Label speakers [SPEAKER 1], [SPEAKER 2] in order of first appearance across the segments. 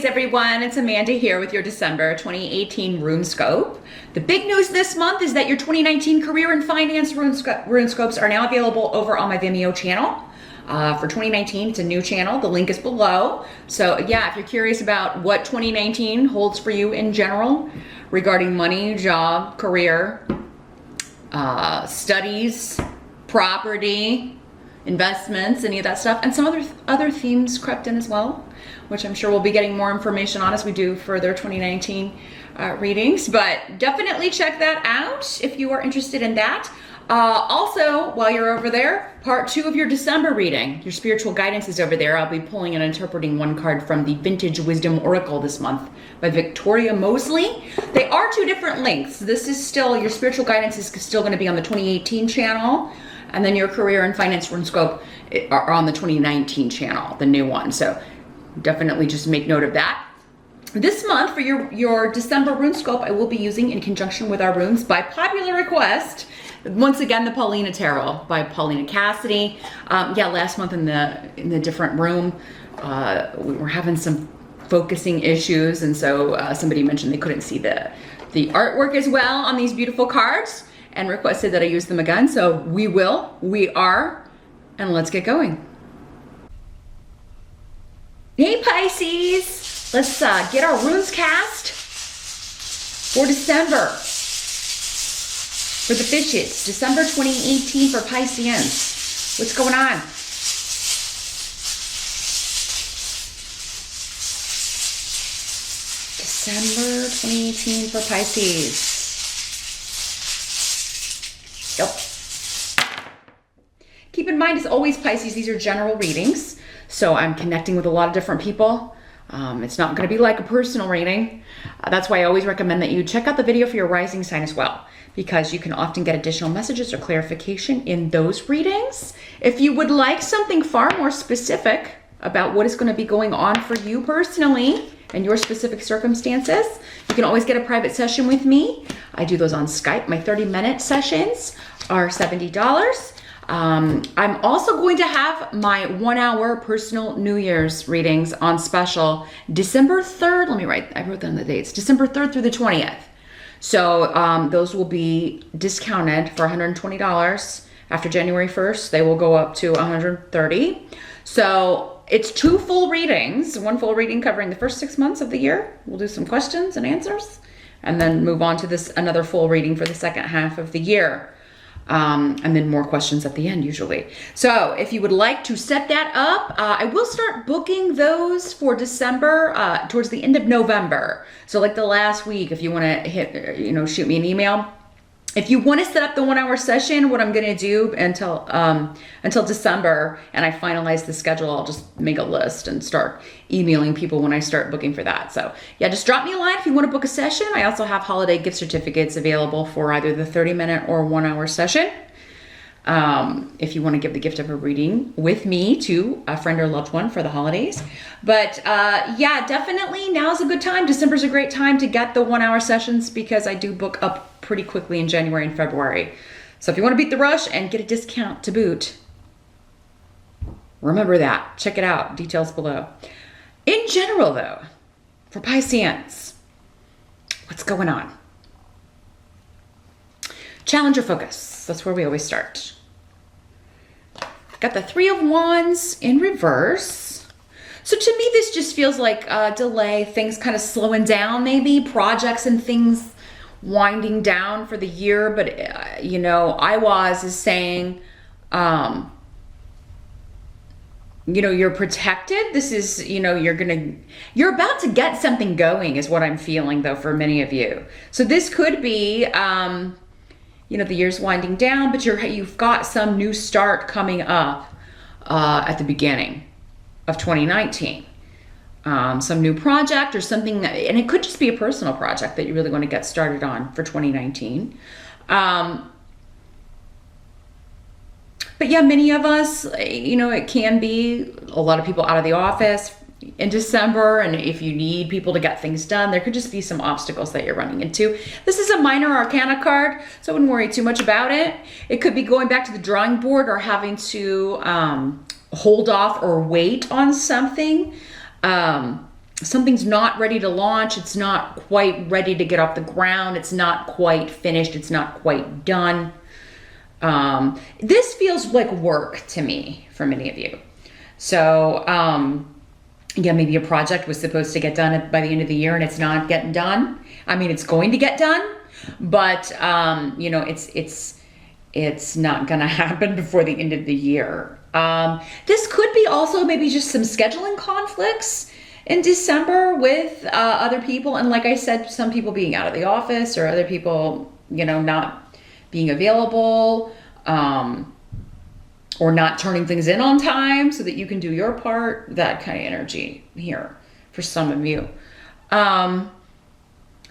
[SPEAKER 1] Pisces, everyone. It's Amanda here with your December 2018 RuneScope. The big news this month is that your 2019 career and finance RuneScopes are now available over on my Vimeo channel. For 2019, it's a new channel. The link is below. So yeah, if you're curious about what 2019 holds for you in general regarding money, job, career, studies, property, investments, any of that stuff, and some other themes crept in as well, which I'm sure we'll be getting more information on as we do further 2019 readings, but definitely check that out if you are interested in that. Also, while you're over there, part 2 of your December reading, your spiritual guidance is over there. I'll be pulling and interpreting one card from the Vintage Wisdom Oracle this month by Victoria Mosley. They are 2 different links. This is still, your spiritual guidance is still going to be on the 2018 channel, and then your career and finance RuneScope are on the 2019 channel, the new one. So definitely just make note of that. This month for your December RuneScope, I will be using in conjunction with our runes by popular request. Once again, the Paulina Tarot by Paulina Cassidy. Yeah, last month in the different room, we were having some focusing issues, and so somebody mentioned they couldn't see the artwork as well on these beautiful cards, and requested that I use them again. So we are, and let's get going. Hey Pisces, let's get our runes cast for December. For the fishes, December 2018 for Pisceans. What's going on? December 2018 for Pisces. Yep. Keep in mind, as always, Pisces, these are general readings. So I'm connecting with a lot of different people. It's not going to be like a personal reading. That's why I always recommend that you check out the video for your rising sign as well, because you can often get additional messages or clarification in those readings. If you would like something far more specific about what is going to be going on for you personally and your specific circumstances, you can always get a private session with me. I do those on Skype. My 30-minute sessions are $70. I'm also going to have my 1-hour personal New Year's readings on special December 3rd. I wrote down the dates. December 3rd through the 20th. So those will be discounted for $120. After January 1st, they will go up to $130. So it's 2 full readings, 1 full reading covering the first 6 months of the year. We'll do some questions and answers, and then move on to another full reading for the second half of the year. And then more questions at the end usually. So if you would like to set that up, I will start booking those for December towards the end of November. So like the last week, if you want to shoot me an email. If you want to set up the 1-hour session, what I'm going to do until December, and I finalize the schedule, I'll just make a list and start emailing people when I start booking for that. So yeah, just drop me a line if you want to book a session. I also have holiday gift certificates available for either the 30-minute or 1-hour session. If you want to give the gift of a reading with me to a friend or loved one for the holidays. But yeah, definitely now's a good time. December's a great time to get the 1-hour sessions because I do book up pretty quickly in January and February. So if you want to beat the rush and get a discount to boot, remember that. Check it out. Details below. In general, though, for Pisceans, what's going on? Challenge or focus. That's where we always start. Got the 3 of Wands in reverse. So to me, this just feels like a delay, things kind of slowing down, maybe projects and things winding down for the year. But, IWAS is saying, you're protected. This is, you're about to get something going is what I'm feeling though for many of you. So this could be, the year's winding down, but you've got some new start coming up at the beginning of 2019. Some new project or something and it could just be a personal project that you really want to get started on for 2019. But yeah, many of us, it can be a lot of people out of the office in December, and if you need people to get things done, there could just be some obstacles that you're running into. This is a minor arcana card, so I wouldn't worry too much about it. It could be going back to the drawing board or having to hold off or wait on something. something's not ready to launch. It's not quite ready to get off the ground. It's not quite finished. It's not quite done. This feels like work to me for many of you. So, yeah, maybe a project was supposed to get done by the end of the year and it's not getting done. I mean, it's going to get done, but, you know, it's not going to happen before the end of the year. This could be also maybe just some scheduling conflicts in December with other people. And like I said, some people being out of the office or other people, you know, not being available, or not turning things in on time so that you can do your part, that kind of energy here for some of you. Let's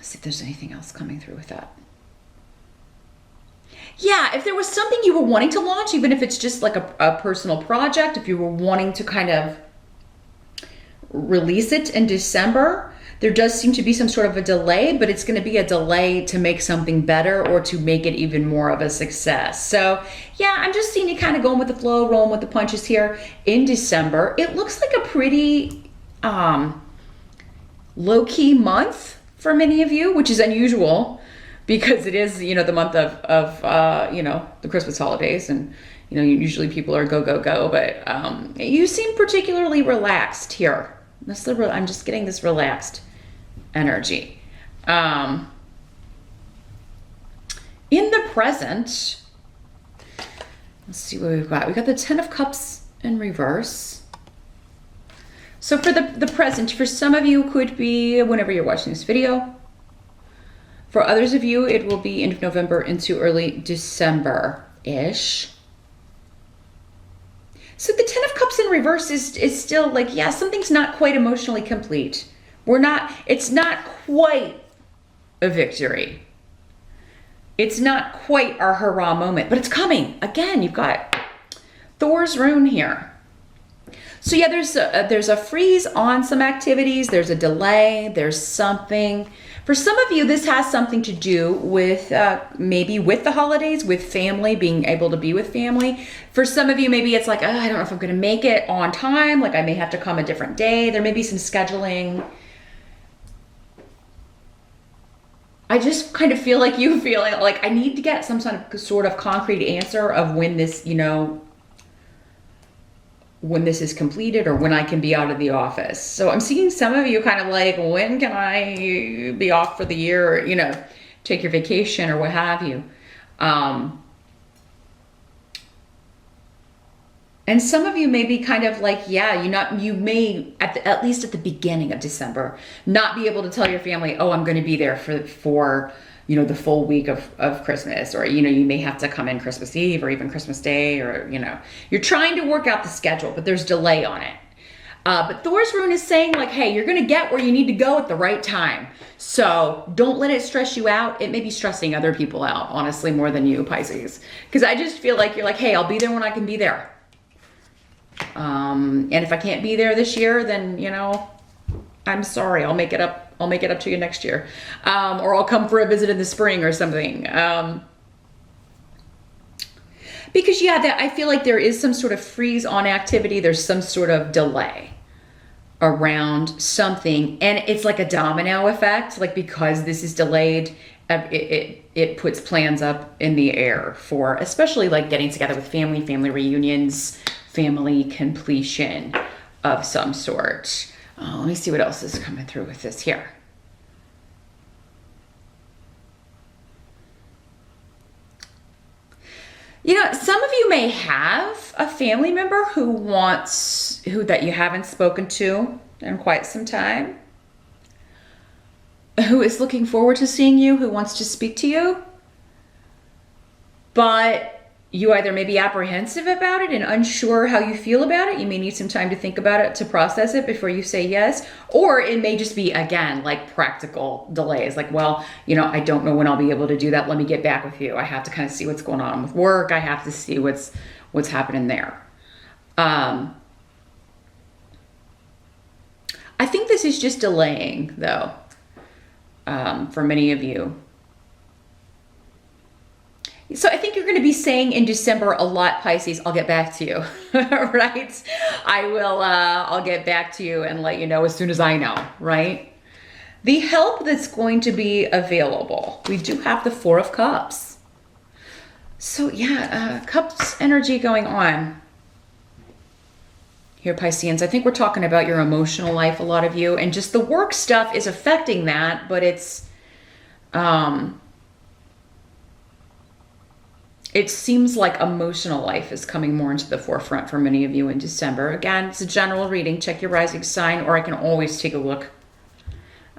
[SPEAKER 1] see if there's anything else coming through with that. Yeah, if there was something you were wanting to launch, even if it's just like a personal project, if you were wanting to kind of release it in December, there does seem to be some sort of a delay, but it's going to be a delay to make something better or to make it even more of a success. So yeah, I'm just seeing you kind of going with the flow, rolling with the punches here in December. It looks like a pretty low-key month for many of you, which is unusual because it is, you know, the month of you know, the Christmas holidays, and you know, usually people are go, go, go, but you seem particularly relaxed here. I'm just getting this relaxed energy. In the present, let's see what we've got. We've got the 10 of Cups in reverse. So for the present, for some of you, it could be whenever you're watching this video. For others of you, it will be end of November into early December-ish. So the 10 of Cups in reverse is still like, yeah, something's not quite emotionally complete. It's not quite a victory. It's not quite our hurrah moment, but it's coming. Again, you've got Thor's rune here. So yeah, there's a freeze on some activities. There's a delay. There's something. For some of you, this has something to do with maybe with the holidays, with family, being able to be with family. For some of you, maybe it's like, oh, I don't know if I'm going to make it on time. Like I may have to come a different day. There may be some scheduling. I just kind of feel like you feeling like I need to get some sort of concrete answer of when this, you know, when this is completed or when I can be out of the office. So I'm seeing some of you kind of like, when can I be off for the year, or, you know, take your vacation or what have you. And some of you may be kind of like, yeah, you may at least at the beginning of December not be able to tell your family, oh, I'm going to be there for you know, the full week of Christmas, or, you know, you may have to come in Christmas Eve or even Christmas Day, or, you know, you're trying to work out the schedule, but there's delay on it. But Thor's rune is saying like, hey, you're going to get where you need to go at the right time. So don't let it stress you out. It may be stressing other people out, honestly, more than you, Pisces. Because I just feel like you're like, hey, I'll be there when I can be there. And if I can't be there this year, then, you know, I'm sorry, I'll make it up. I'll make it up to you next year. Or I'll come for a visit in the spring or something. Because yeah, I feel like there is some sort of freeze on activity. There's some sort of delay around something. And it's like a domino effect. Like because this is delayed, it puts plans up in the air for especially like getting together with family reunions, family completion of some sort. Let me see what else is coming through with this here. You know, some of you may have a family member who that you haven't spoken to in quite some time, who is looking forward to seeing you, who wants to speak to you, but you either may be apprehensive about it and unsure how you feel about it. You may need some time to think about it, to process it before you say yes. Or it may just be, again, like practical delays. Like, well, you know, I don't know when I'll be able to do that. Let me get back with you. I have to kind of see what's going on with work. I have to see what's happening there. I think this is just delaying, though, for many of you. So I think you're going to be saying in December a lot, Pisces, I'll get back to you, right? I'll get back to you and let you know as soon as I know, right? The help that's going to be available. We do have the Four of Cups. So yeah, Cups energy going on here, Pisceans. I think we're talking about your emotional life, a lot of you, and just the work stuff is affecting that, but it seems like emotional life is coming more into the forefront for many of you in December. Again, it's a general reading. Check your rising sign, or I can always take a look,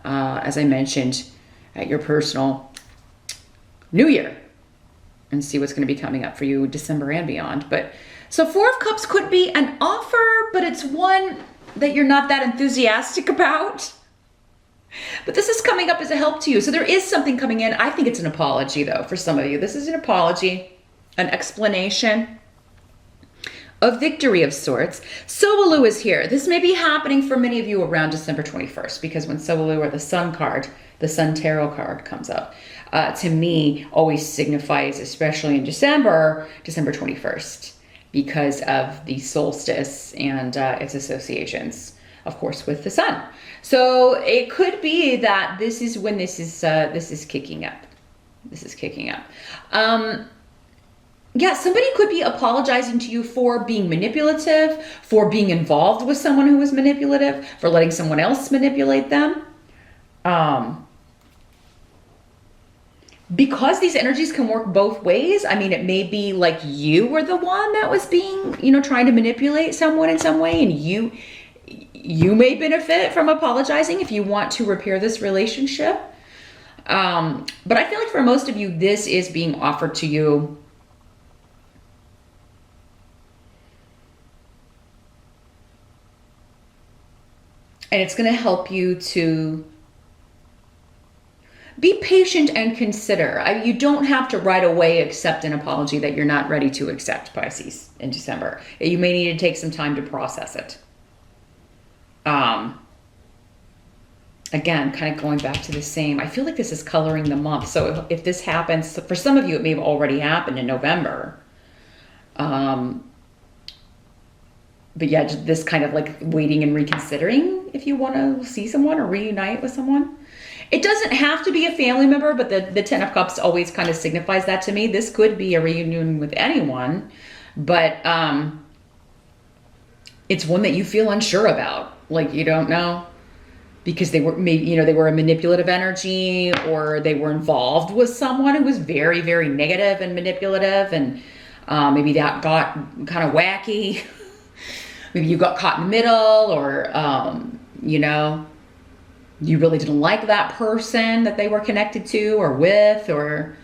[SPEAKER 1] as I mentioned, at your personal new year and see what's going to be coming up for you December and beyond. But so Four of Cups could be an offer, but it's one that you're not that enthusiastic about. But this is coming up as a help to you. So there is something coming in. I think it's an apology, though, for some of you. This is an apology, an explanation, a victory of sorts. Sowalu is here. This may be happening for many of you around December 21st, because when Sowalu, or the Sun card, the Sun Tarot card comes up, to me always signifies, especially in December 21st, because of the solstice and its associations, of course, with the sun. So it could be that this is when this is kicking up. This is kicking up. Yeah, somebody could be apologizing to you for being manipulative, for being involved with someone who was manipulative, for letting someone else manipulate them. Because these energies can work both ways, I mean, it may be like you were the one that was being, trying to manipulate someone in some way, and you may benefit from apologizing if you want to repair this relationship. But I feel like for most of you, this is being offered to you and it's going to help you to be patient and consider. You don't have to right away accept an apology that you're not ready to accept, Pisces, in December. You may need to take some time to process it. Again, kind of going back to the same, I feel like this is coloring the month. So if this happens, for some of you, it may have already happened in November. But yeah, just this kind of like waiting and reconsidering if you want to see someone or reunite with someone. It doesn't have to be a family member, but the Ten of Cups always kind of signifies that to me. This could be a reunion with anyone, but it's one that you feel unsure about. Like you don't know because they were maybe, they were a manipulative energy, or they were involved with someone who was very, very negative and manipulative, and maybe that got kind of wacky. Maybe you got caught in the middle, or, you really didn't like that person that they were connected to or with, or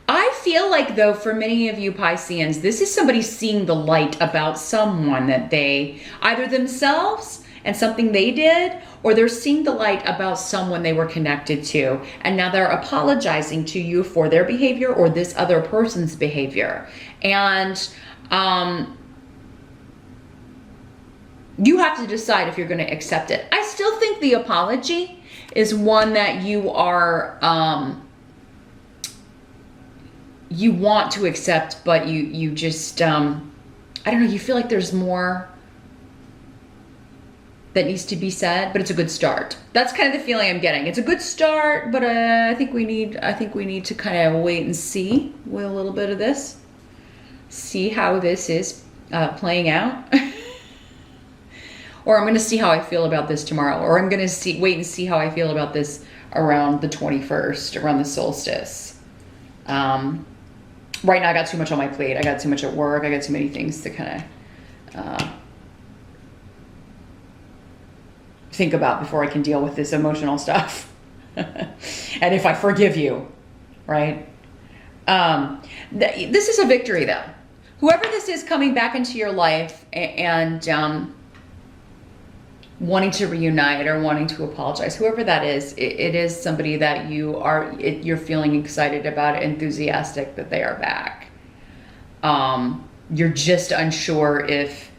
[SPEAKER 1] I feel like, though, for many of you Pisceans, this is somebody seeing the light about someone that they, either themselves and something they did, or they're seeing the light about someone they were connected to, and now they're apologizing to you for their behavior or this other person's behavior. And you have to decide if you're going to accept it. I still think the apology is one that you are, you want to accept, but you just, I don't know, you feel like there's more that needs to be said, but it's a good start. That's kind of the feeling I'm getting. It's a good start, but I think we need to kind of wait and see with a little bit of this, see how this is playing out. Or I'm going to see how I feel about this tomorrow, or I'm going to wait and see how I feel about this around the 21st, around the solstice. Right now I got too much on my plate. I got too much at work. I got too many things to kind of think about before I can deal with this emotional stuff. And if I forgive you, right? This is a victory, though. Whoever this is coming back into your life and wanting to reunite or wanting to apologize, whoever that is, it is somebody that you're feeling excited about, enthusiastic that they are back. You're just unsure if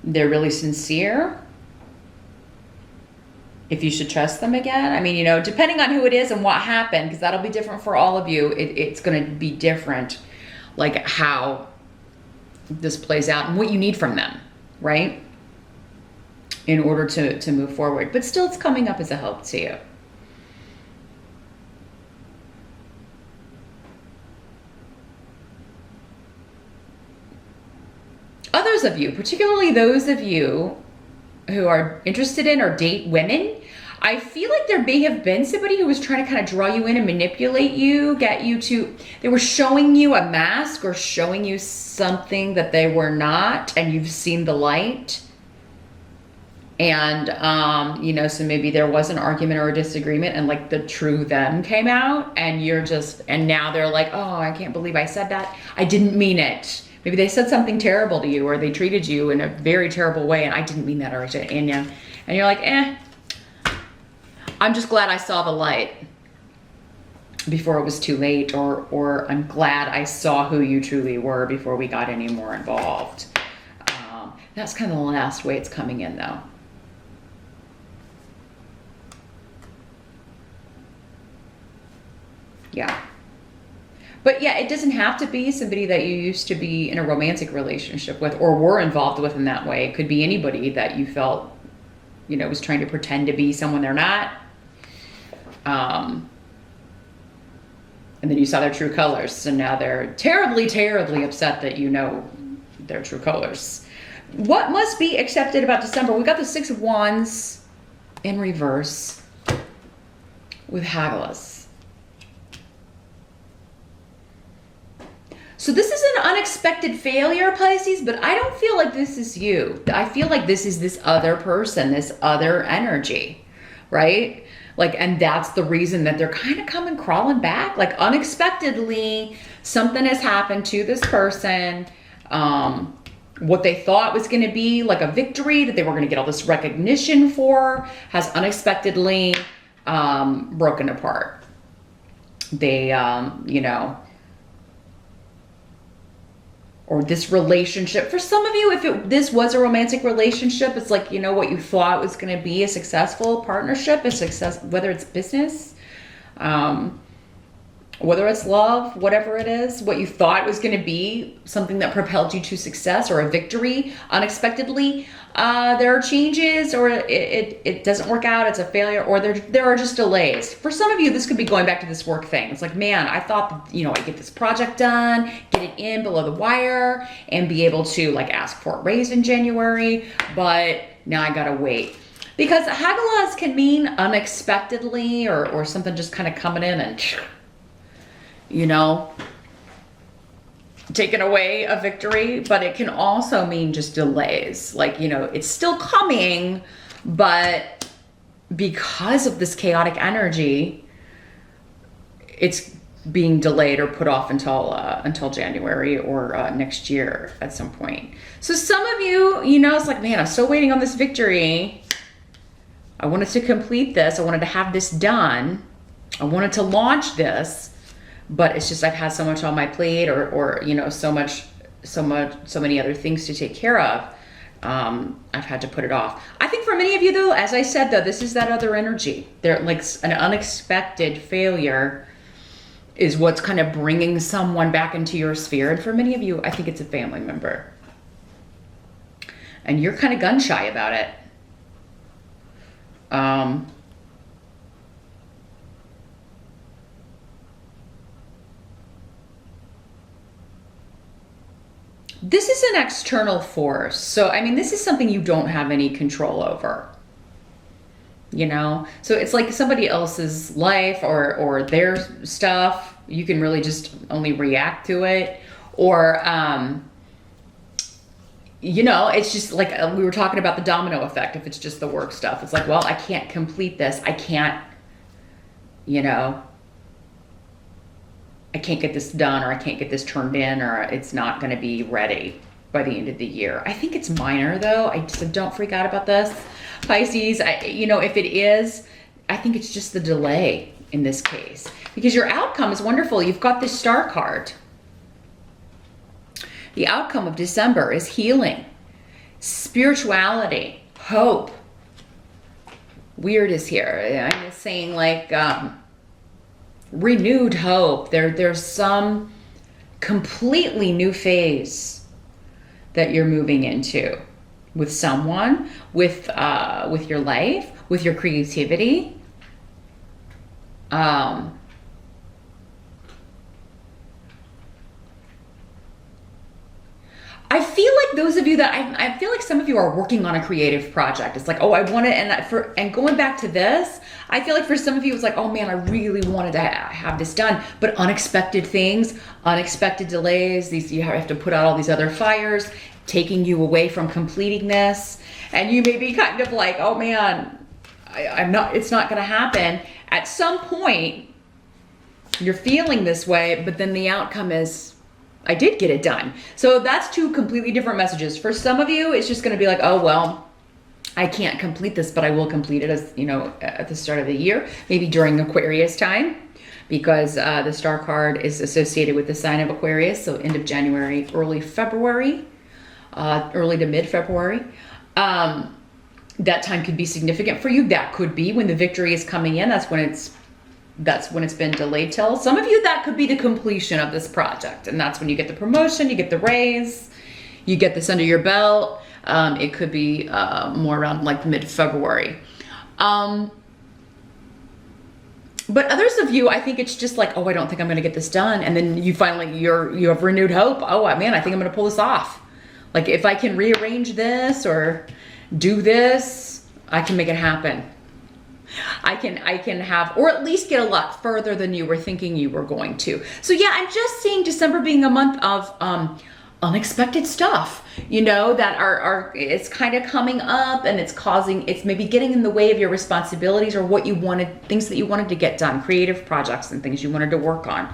[SPEAKER 1] they're really sincere, if you should trust them again. I mean, you know, depending on who it is and what happened, because that'll be different for all of you. It's going to be different, like how this plays out and what you need from them, right? In order to move forward. But still, it's coming up as a help to you. Others of you, particularly those of you who are interested in or date women, I feel like there may have been somebody who was trying to kind of draw you in and manipulate you, get you to, they were showing you a mask or showing you something that they were not, and you've seen the light. And, you know, so maybe there was an argument or a disagreement and like the true them came out, and you're just, and now they're like, oh, I can't believe I said that. I didn't mean it. Maybe they said something terrible to you, or they treated you in a very terrible way, and I didn't mean that, or and you're like, I'm just glad I saw the light before it was too late, or I'm glad I saw who you truly were before we got any more involved. That's kind of the last way it's coming in, though. Yeah. But yeah, it doesn't have to be somebody that you used to be in a romantic relationship with or were involved with in that way. It could be anybody that you felt, you know, was trying to pretend to be someone they're not. And then you saw their true colors. So now they're terribly, terribly upset that you know their true colors. What must be accepted about December? We got the Six of Wands in reverse with Haggles. So this is an unexpected failure, Pisces, but I don't feel like this is you. I feel like this is this other person, this other energy, right? Like, and that's the reason that they're kind of coming crawling back. Like unexpectedly, something has happened to this person. What they thought was going to be like a victory that they were going to get all this recognition for has unexpectedly broken apart. They, you know, or this relationship, for some of you, if this was a romantic relationship, it's like, you know, what you thought was going to be a successful partnership, a success, whether it's business, whether it's love, whatever it is, what you thought was going to be something that propelled you to success or a victory, unexpectedly, there are changes, or it doesn't work out, it's a failure, or there are just delays. For some of you, this could be going back to this work thing. It's like, man, I thought, you know, I'd get this project done, get it in below the wire, and be able to like ask for a raise in January, but now I gotta wait. Because Hagalaz can mean unexpectedly, or something just kind of coming in and, you know, taking away a victory, but it can also mean just delays. Like, you know, it's still coming, but because of this chaotic energy, it's being delayed or put off until January or next year at some point. So some of you, you know, it's like, man, I'm still waiting on this victory. I wanted to complete this. I wanted to have this done. I wanted to launch this. But it's just I've had so much on my plate, or you know, so many other things to take care of. I've had to put it off. I think for many of you, though, as I said, though, this is that other energy. They're like an unexpected failure is what's kind of bringing someone back into your sphere. And for many of you, I think it's a family member, and you're kind of gun shy about it. This is an external force. So, I mean, this is something you don't have any control over, you know? So it's like somebody else's life or their stuff. You can really just only react to it. Or, you know, it's just like we were talking about the domino effect. If it's just the work stuff, it's like, well, I can't complete this. I can't, you know, I can't get this done, or I can't get this turned in, or it's not going to be ready by the end of the year. I think it's minor, though. I just don't freak out about this, Pisces. You know, if it is, I think it's just the delay in this case, because your outcome is wonderful. You've got this star card. The outcome of December is healing, spirituality, hope, weird is here. I'm just saying like renewed hope. There's some completely new phase that you're moving into with someone, with your life, with your creativity. I feel like those of you that I feel like some of you are working on a creative project. It's like, oh, I want it, and going back to this, I feel like for some of you it's like, oh man, I really wanted to have this done, but unexpected things, unexpected delays. You have to put out all these other fires, taking you away from completing this, and you may be kind of like, oh man, it's not going to happen. At some point, you're feeling this way, but then the outcome is, I did get it done. So that's two completely different messages. For some of you, it's just going to be like, oh, well, I can't complete this, but I will complete it as, at the start of the year, maybe during Aquarius time, because the star card is associated with the sign of Aquarius. So end of January, early February, early to mid-February. That time could be significant for you. That could be when the victory is coming in. That's when it's been delayed till. Some of you, that could be the completion of this project. And that's when you get the promotion, you get the raise, you get this under your belt. It could be more around like mid-February. But others of you, I think it's just like, oh, I don't think I'm going to get this done. And then you finally, you have renewed hope. Oh man, I think I'm going to pull this off. Like if I can rearrange this or do this, I can make it happen. I can have, or at least get a lot further than you were thinking you were going to. So yeah, I'm just seeing December being a month of unexpected stuff, that are it's kind of coming up, and it's maybe getting in the way of your responsibilities or what you wanted, things that you wanted to get done, creative projects and things you wanted to work on.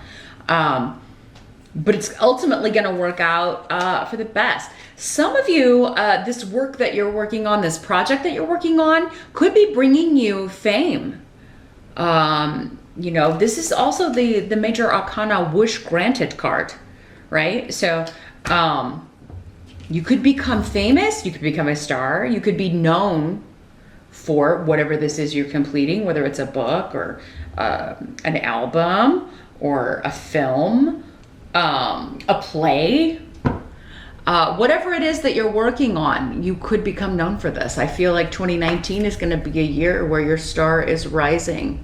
[SPEAKER 1] But it's ultimately going to work out for the best. Some of you, this work that you're working on, this project that you're working on, could be bringing you fame. This is also the major arcana wish granted card, right? So you could become famous, you could become a star, you could be known for whatever this is you're completing, whether it's a book or an album or a film, a play, whatever it is that you're working on, you could become known for this. I feel like 2019 is going to be a year where your star is rising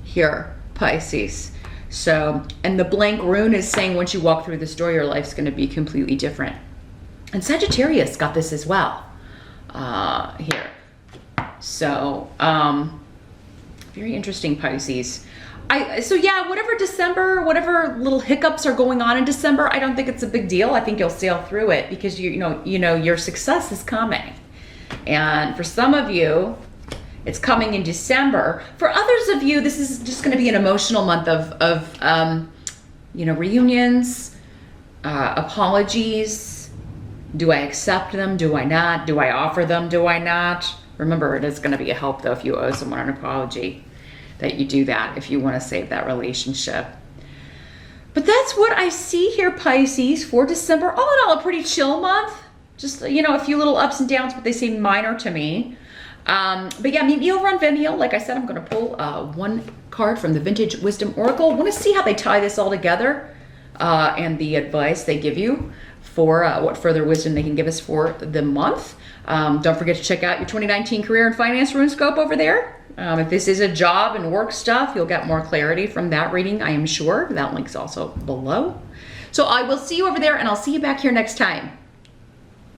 [SPEAKER 1] here, Pisces. So, and the blank rune is saying once you walk through this door, your life's going to be completely different. And Sagittarius got this as well here. So, very interesting, Pisces. So yeah, whatever little hiccups are going on in December, I don't think it's a big deal. I think you'll sail through it because your success is coming. And for some of you, it's coming in December. For others of you, this is just going to be an emotional month of reunions, apologies. Do I accept them? Do I not? Do I offer them? Do I not? Remember, it is going to be a help though if you owe someone an apology, that you do that if you want to save that relationship. But that's what I see here, Pisces, for December. All in all, a pretty chill month. Just, a few little ups and downs, but they seem minor to me. But yeah, meet me over on Vimeo. Like I said, I'm going to pull one card from the Vintage Wisdom Oracle. I want to see how they tie this all together and the advice they give you for what further wisdom they can give us for the month. Don't forget to check out your 2019 career and finance RuneScope over there. If this is a job and work stuff, you'll get more clarity from that reading, I am sure. That link's also below. So I will see you over there, and I'll see you back here next time.